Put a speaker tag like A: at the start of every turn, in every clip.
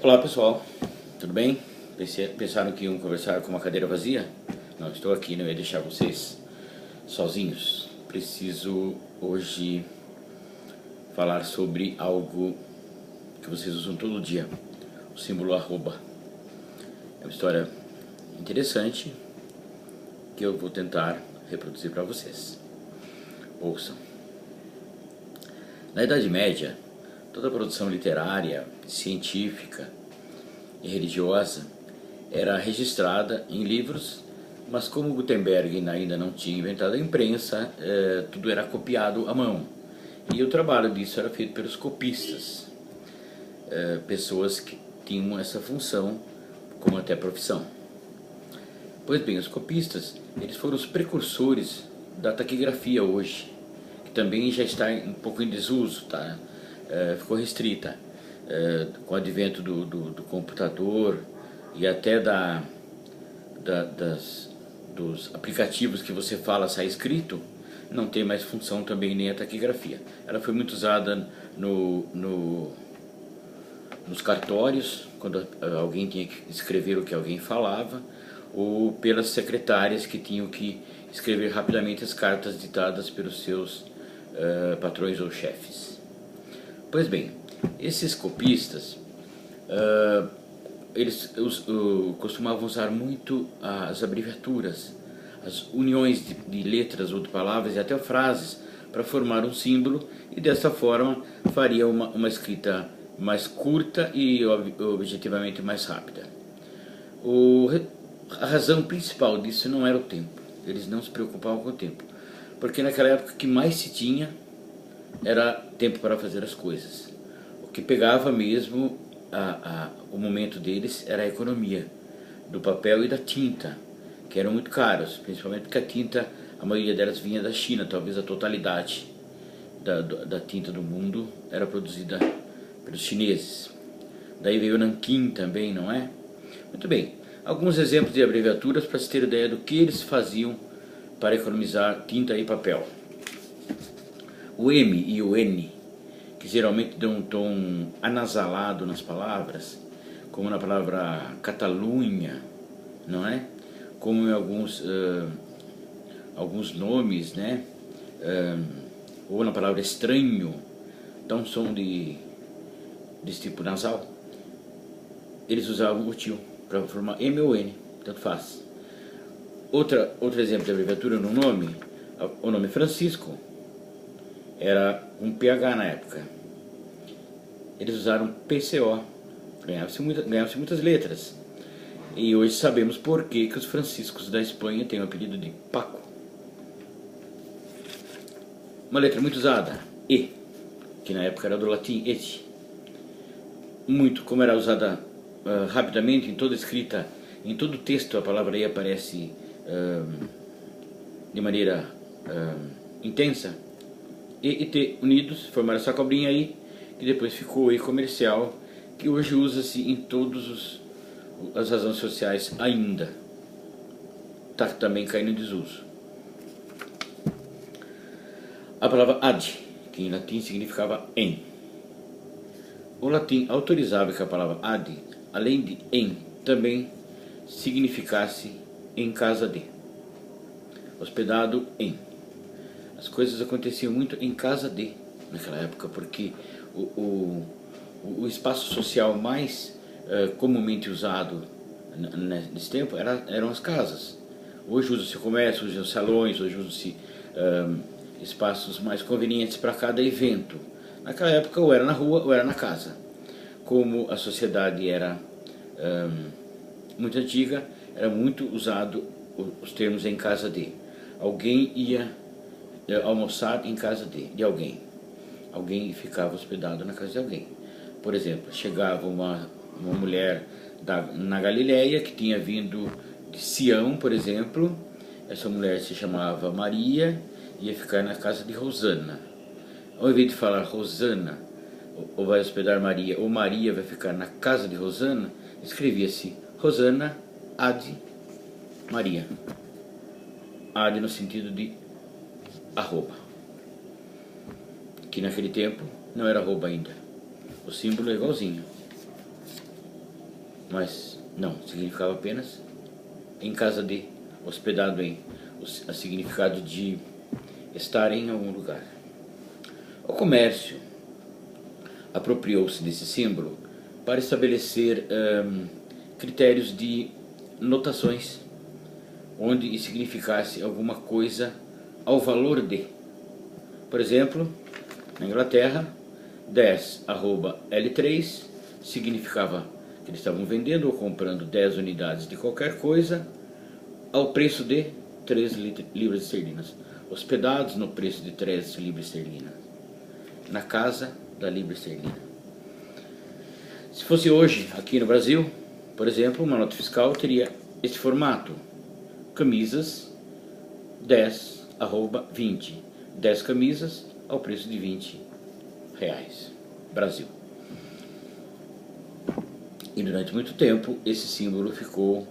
A: Olá pessoal, tudo bem? Pensaram que iam conversar com uma cadeira vazia? Não, estou aqui, não ia deixar vocês sozinhos. Preciso hoje falar sobre algo que vocês usam todo dia, o símbolo arroba. É uma história interessante que eu vou tentar reproduzir para vocês. Ouçam. Na Idade Média, toda a produção literária, científica e religiosa era registrada em livros, mas como Gutenberg ainda não tinha inventado a imprensa, tudo era copiado à mão. E o trabalho disso era feito pelos copistas, pessoas que tinham essa função como até profissão. Pois bem, os copistas, eles foram os precursores da taquigrafia hoje, que também já está um pouco em desuso, tá? Ficou restrita. Com o advento do computador e até dos aplicativos que você fala sai escrito, não tem mais função também nem a taquigrafia. Ela foi muito usada nos cartórios, quando alguém tinha que escrever o que alguém falava, ou pelas secretárias que tinham que escrever rapidamente as cartas ditadas pelos seus patrões ou chefes. Pois bem, esses copistas, eles costumavam usar muito as abreviaturas, as uniões de letras ou de palavras e até frases para formar um símbolo, e dessa forma faria uma escrita mais curta e objetivamente mais rápida. A razão principal disso não era o tempo, eles não se preocupavam com o tempo, porque naquela época o que mais se tinha era tempo para fazer as coisas. O que pegava mesmo o momento deles era a economia do papel e da tinta, que eram muito caros, principalmente porque a tinta, a maioria delas vinha da China, talvez a totalidade da tinta do mundo era produzida pelos chineses. Daí veio o Nanquim também, não é? Muito bem, alguns exemplos de abreviaturas para se ter ideia do que eles faziam para economizar tinta e papel. O M e o N, que geralmente dão um tom anasalado nas palavras, como na palavra Catalunha, não é? Como em alguns nomes, né? Ou na palavra estranho, dá um som desse tipo nasal. Eles usavam o tio para formar M ou N, tanto faz. Outro exemplo de abreviatura no nome, o nome Francisco era um PH na época. Eles usaram PCO, ganhava-se muitas letras. E hoje sabemos por que os franciscos da Espanha têm o apelido de Paco. Uma letra muito usada, E, que na época era do latim et. Como era usada rapidamente em toda escrita, em todo texto a palavra E aparece de maneira intensa. E T unidos formaram essa cobrinha aí, que depois ficou E comercial, que hoje usa-se em todas as razões sociais ainda. Está também caindo em desuso. A palavra ad, que em latim significava em. O latim autorizava que a palavra ad, além de em, também significasse em casa de. Hospedado em. As coisas aconteciam muito em casa de, naquela época, porque o espaço social mais comumente usado nesse tempo eram as casas. Hoje usa-se o comércio, hoje os salões, hoje usa-se espaços mais convenientes para cada evento. Naquela época ou era na rua ou era na casa. Como a sociedade era muito antiga, era muito usado os termos em casa de. Alguém ia almoçar em casa de alguém. Alguém ficava hospedado na casa de alguém. Por exemplo, chegava uma mulher na Galileia que tinha vindo de Sião, por exemplo. Essa mulher se chamava Maria e ia ficar na casa de Rosana. Ao invés de falar Rosana, ou vai hospedar Maria, ou Maria vai ficar na casa de Rosana, escrevia-se Rosana ad Maria. Ad no sentido de arroba, que naquele tempo não era arroba ainda. O símbolo é igualzinho. mas não, significava apenas em casa de, hospedado em, o significado de estar em algum lugar. O comércio apropriou-se desse símbolo para estabelecer critérios de notações, onde significasse alguma coisa ao valor de. Por exemplo, na Inglaterra, 10@L3 significava que eles estavam vendendo ou comprando 10 unidades de qualquer coisa ao preço de 3 libras esterlinas, hospedados no preço de 3 libras esterlinas, na casa da libra esterlina. Se fosse hoje, aqui no Brasil, por exemplo, uma nota fiscal teria este formato: camisas 10/20, 10 camisas ao preço de R$20, Brasil. E durante muito tempo esse símbolo ficou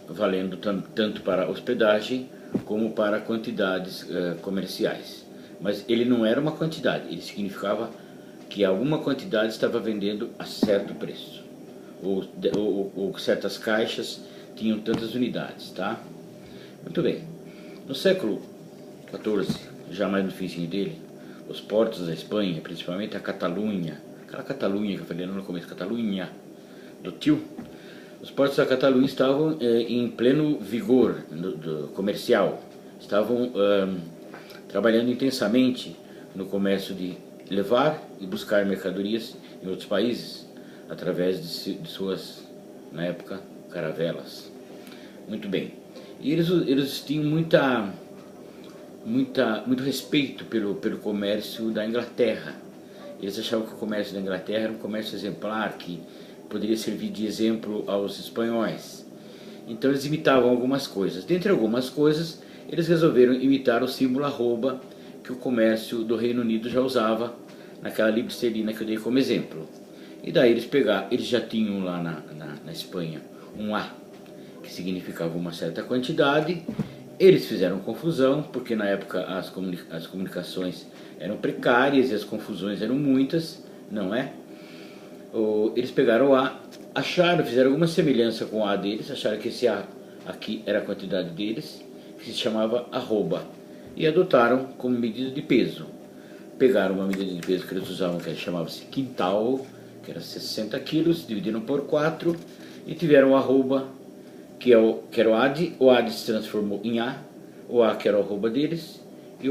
A: valendo tanto para hospedagem como para quantidades comerciais. Mas ele não era uma quantidade, ele significava que alguma quantidade estava vendendo a certo preço, ou certas caixas tinham tantas unidades, tá? Muito bem. No século XIV, já mais no finzinho dele, os portos da Espanha, principalmente a Catalunha, aquela Catalunha que eu falei no começo, Catalunha do tio, os portos da Catalunha estavam em pleno vigor do comercial, estavam trabalhando intensamente no comércio de levar e buscar mercadorias em outros países, através de suas, na época, caravelas. Muito bem. E eles tinham muito respeito pelo comércio da Inglaterra. Eles achavam que o comércio da Inglaterra era um comércio exemplar, que poderia servir de exemplo aos espanhóis. Então eles imitavam algumas coisas. Dentre algumas coisas, eles resolveram imitar o símbolo arroba que o comércio do Reino Unido já usava naquela libra esterlina que eu dei como exemplo. E daí eles já tinham lá na Espanha um A, que significava uma certa quantidade. Eles fizeram confusão, porque na época as comunicações eram precárias e as confusões eram muitas, não é? Eles pegaram o A, fizeram alguma semelhança com o A deles, acharam que esse A aqui era a quantidade deles, que se chamava arroba, e adotaram como medida de peso. Pegaram uma medida de peso que eles usavam, que chamava-se quintal, que era 60 quilos, dividiram por 4, e tiveram o arroba, que era o AD se transformou em A, o A que era o arroba deles, e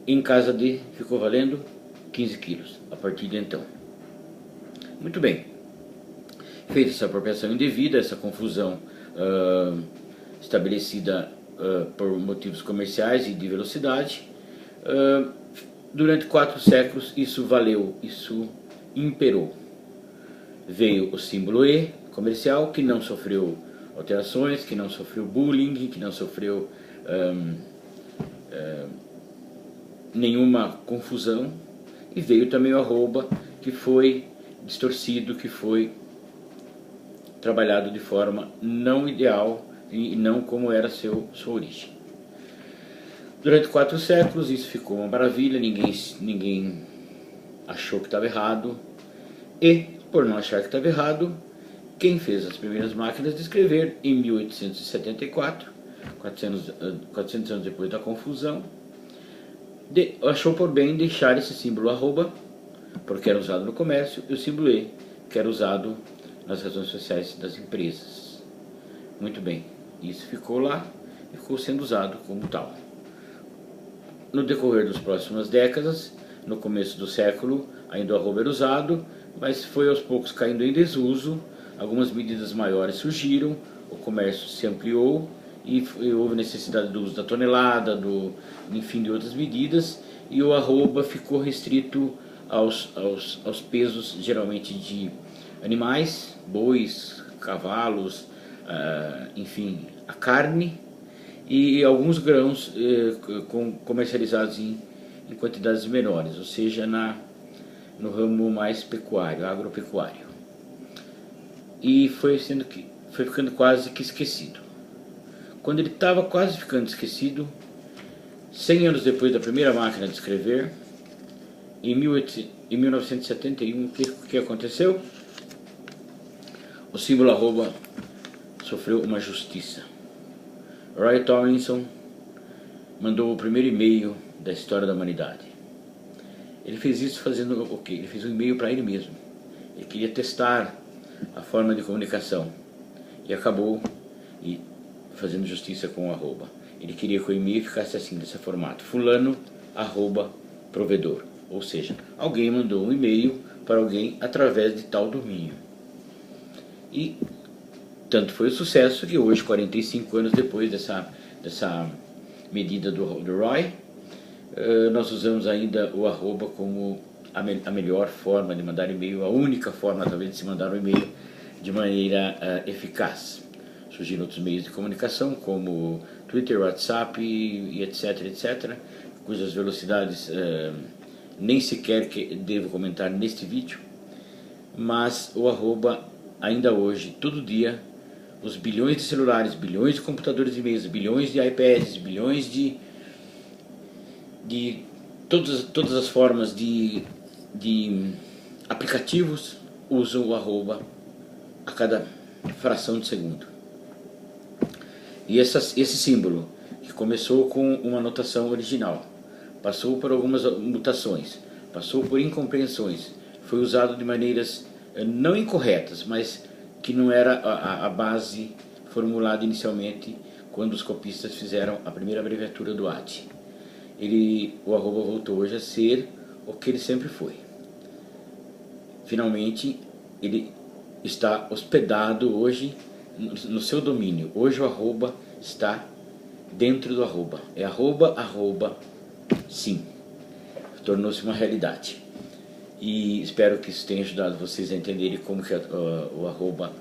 A: em casa de ficou valendo 15 quilos, a partir de então. Muito bem. Feita essa apropriação indevida, essa confusão estabelecida por motivos comerciais e de velocidade, durante 4 séculos isso valeu, isso imperou. Veio o símbolo E comercial, que não sofreu alterações, que não sofreu bullying, que não sofreu nenhuma confusão, e veio também o arroba, que foi distorcido, que foi trabalhado de forma não ideal e não como era sua origem. Durante 4 séculos isso ficou uma maravilha, ninguém achou que estava errado, e por não achar que estava errado, quem fez as primeiras máquinas de escrever em 1874, 400 anos depois da confusão, achou por bem deixar esse símbolo arroba, porque era usado no comércio, e o símbolo E, que era usado nas razões sociais das empresas. Muito bem, isso ficou lá e ficou sendo usado como tal. No decorrer das próximas décadas, no começo do século, ainda o arroba era usado, mas foi aos poucos caindo em desuso, algumas medidas maiores surgiram, o comércio se ampliou e houve necessidade do uso da tonelada, enfim, de outras medidas, e o arroba ficou restrito aos pesos, geralmente de animais, bois, cavalos, enfim, a carne e alguns grãos comercializados em quantidades menores, ou seja, no ramo mais pecuário, agropecuário. E foi ficando quase que esquecido. Quando ele estava quase ficando esquecido, 100 anos depois da primeira máquina de escrever, em 1971, o que aconteceu? o símbolo arroba sofreu uma justiça. Roy Tomlinson mandou o primeiro e-mail da história da humanidade. Ele fez isso fazendo o quê? Ele fez um e-mail para ele mesmo. Ele queria testar a forma de comunicação e acabou fazendo justiça com o arroba. Ele queria que o e-mail ficasse assim, desse formato: fulano arroba provedor. Ou seja, alguém mandou um e-mail para alguém através de tal domínio. E tanto foi o sucesso que hoje, 45 anos depois dessa medida do Roy, nós usamos ainda o arroba como a melhor forma de mandar e-mail, a única forma talvez de se mandar um e-mail de maneira eficaz. Surgiram outros meios de comunicação como Twitter, WhatsApp e etc, etc, cujas velocidades nem sequer devo comentar neste vídeo, mas o arroba ainda hoje, todo dia, os bilhões de celulares, bilhões de computadores de mesa, bilhões de iPads, bilhões de todas as formas de aplicativos usam o arroba a cada fração de segundo. E esse símbolo, que começou com uma notação original, passou por algumas mutações, passou por incompreensões, foi usado de maneiras não incorretas, mas que não era a base formulada inicialmente quando os copistas fizeram a primeira abreviatura do AD. O arroba voltou hoje a ser o que ele sempre foi. Finalmente, ele está hospedado hoje no seu domínio. Hoje o arroba está dentro do arroba. É arroba, sim. Tornou-se uma realidade. E espero que isso tenha ajudado vocês a entenderem como que o arroba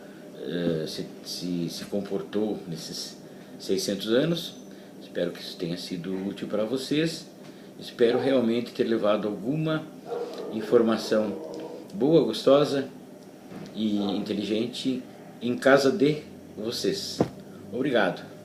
A: se comportou nesses 600 anos. Espero que isso tenha sido útil para vocês. Espero realmente ter levado alguma informação boa, gostosa e inteligente em casa de vocês. Obrigado.